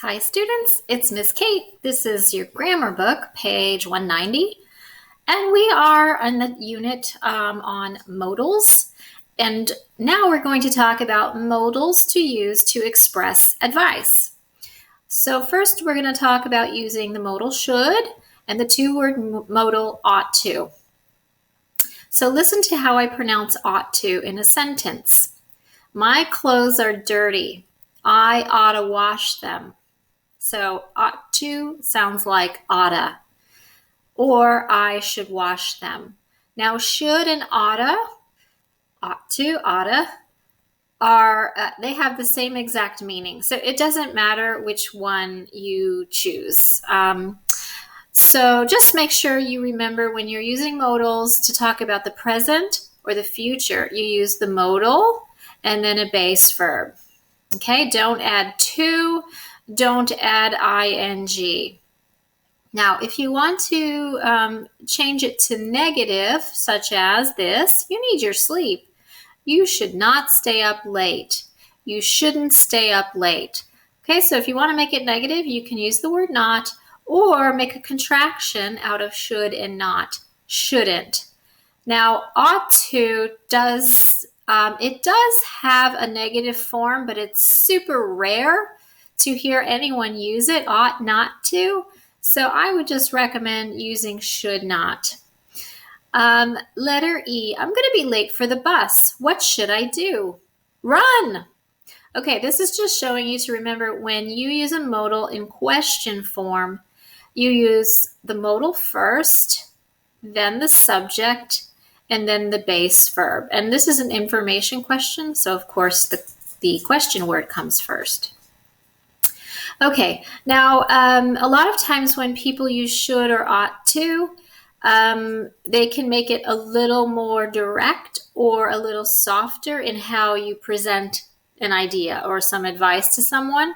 Hi students, it's Miss Kate. This is your grammar book, page 190, and we are on the unit on modals. And now we're going to talk about modals to use to express advice. So first we're going to talk about using the modal should and the two-word modal ought to. So listen to how I pronounce ought to in a sentence. My clothes are dirty. I ought to wash them. So ought to sounds like oughta, or I should wash them. Now should and oughta, ought to, oughta, are they have the same exact meaning. So it doesn't matter which one you choose. So just make sure you remember when you're using modals to talk about the present or the future, you use the modal and then a base verb. Okay, don't add to. Don't add ing. Now, if you want to change it to negative, such as this, you need your sleep. You should not stay up late. You shouldn't stay up late. Okay, so if you want to make it negative, you can use the word not or make a contraction out of should and not, shouldn't. Now, ought to does have a negative form, but it's super rare to hear anyone use it, ought not to. So I would just recommend using should not. Letter E, I'm going to be late for the bus. What should I do? Run. Okay, this is just showing you to remember when you use a modal in question form, you use the modal first, then the subject, and then the base verb. And this is an information question, so of course the question word comes first. Okay, now a lot of times when people use should or ought to, they can make it a little more direct or a little softer in how you present an idea or some advice to someone.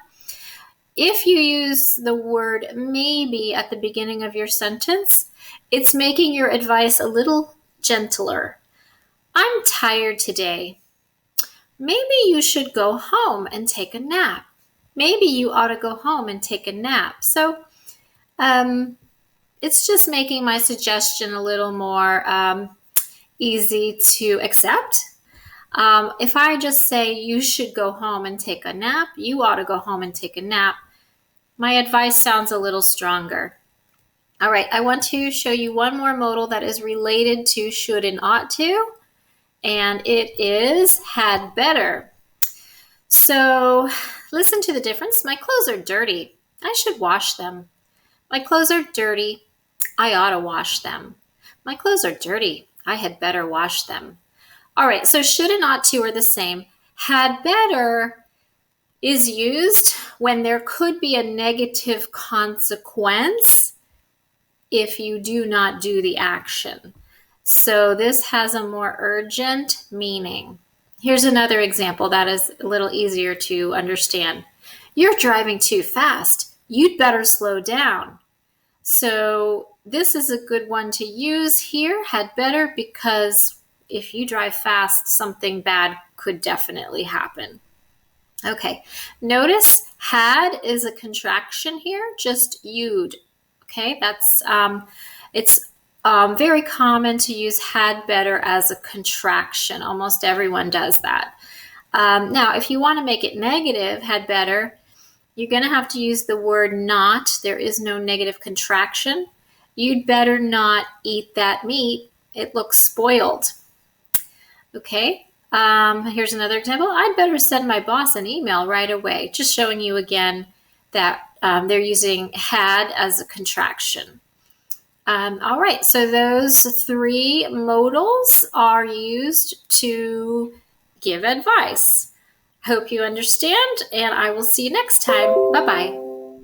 If you use the word maybe at the beginning of your sentence, it's making your advice a little gentler. I'm tired today. Maybe you should go home and take a nap. Maybe you ought to go home and take a nap. So it's just making my suggestion a little more easy to accept. If I just say you should go home and take a nap, you ought to go home and take a nap, my advice sounds a little stronger. All right, I want to show you one more modal that is related to should and ought to, and it is had better. So listen to the difference. My clothes are dirty. I should wash them. My clothes are dirty. I ought to wash them. My clothes are dirty. I had better wash them. All right, so should and ought to are the same. Had better is used when there could be a negative consequence if you do not do the action. So this has a more urgent meaning. Here's another example that is a little easier to understand. You're driving too fast. You'd better slow down. So this is a good one to use here, had better, because if you drive fast, something bad could definitely happen. Okay, notice had is a contraction here, just you'd. Okay, that's it's very common to use had better as a contraction. Almost everyone does that. Now, if you want to make it negative, had better, you're going to have to use the word not. There is no negative contraction. You'd better not eat that meat. It looks spoiled. Okay, here's another example. I'd better send my boss an email right away. Just showing you again that they're using had as a contraction. All right, so those three modals are used to give advice. Hope you understand, and I will see you next time. Bye-bye.